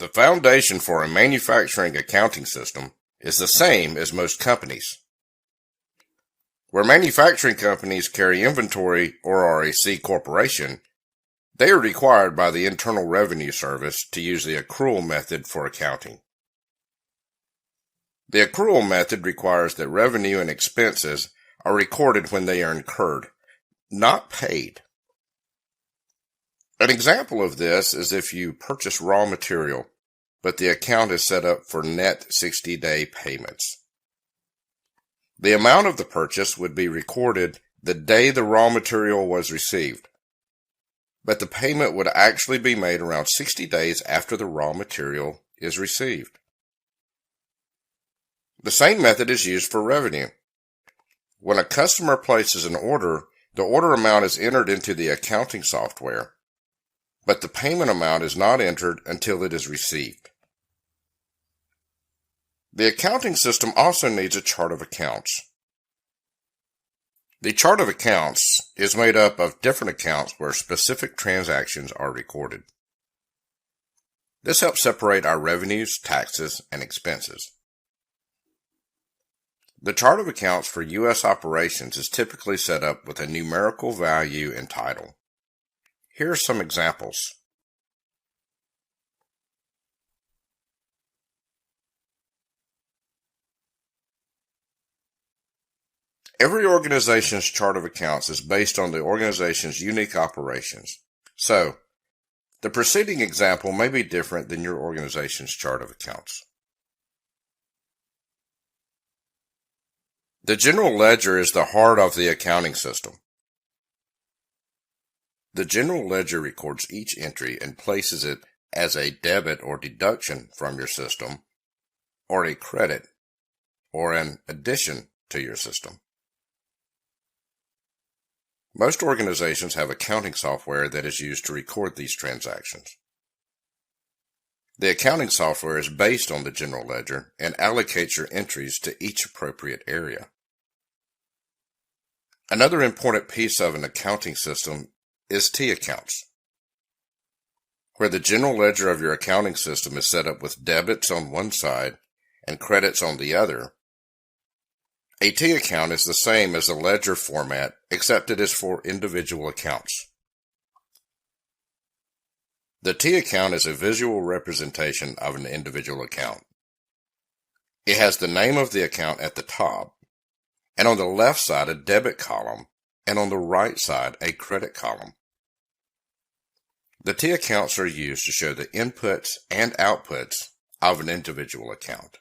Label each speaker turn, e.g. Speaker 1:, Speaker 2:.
Speaker 1: The foundation for a manufacturing accounting system is the same as most companies. Where manufacturing companies carry inventory or are a C corporation, they are required by the Internal Revenue Service to use the accrual method for accounting. The accrual method requires that revenue and expenses are recorded when they are incurred, not paid. An example of this is if you purchase raw material, but the account is set up for net 60-day payments. The amount of the purchase would be recorded the day the raw material was received, but the payment would actually be made around 60 days after the raw material is received. The same method is used for revenue. When a customer places an order, the order amount is entered into the accounting software, but the payment amount is not entered until it is received. The accounting system also needs a chart of accounts. The chart of accounts is made up of different accounts where specific transactions are recorded. This helps separate our revenues, taxes, and expenses. The chart of accounts for U.S. operations is typically set up with a numerical value and title. Here are some examples. Every organization's chart of accounts is based on the organization's unique operations. So, the preceding example may be different than your organization's chart of accounts. The general ledger is the heart of the accounting system. The general ledger records each entry and places it as a debit or deduction from your system, or a credit, or an addition to your system. Most organizations have accounting software that is used to record these transactions. The accounting software is based on the general ledger and allocates your entries to each appropriate area. Another important piece of an accounting system is T accounts, where the general ledger of your accounting system is set up with debits on one side and credits on the other. A T account is the same as a ledger format, except it is for individual accounts. The T account is a visual representation of an individual account. It has the name of the account at the top, and on the left side a debit column, and on the right side a credit column. The T accounts are used to show the inputs and outputs of an individual account.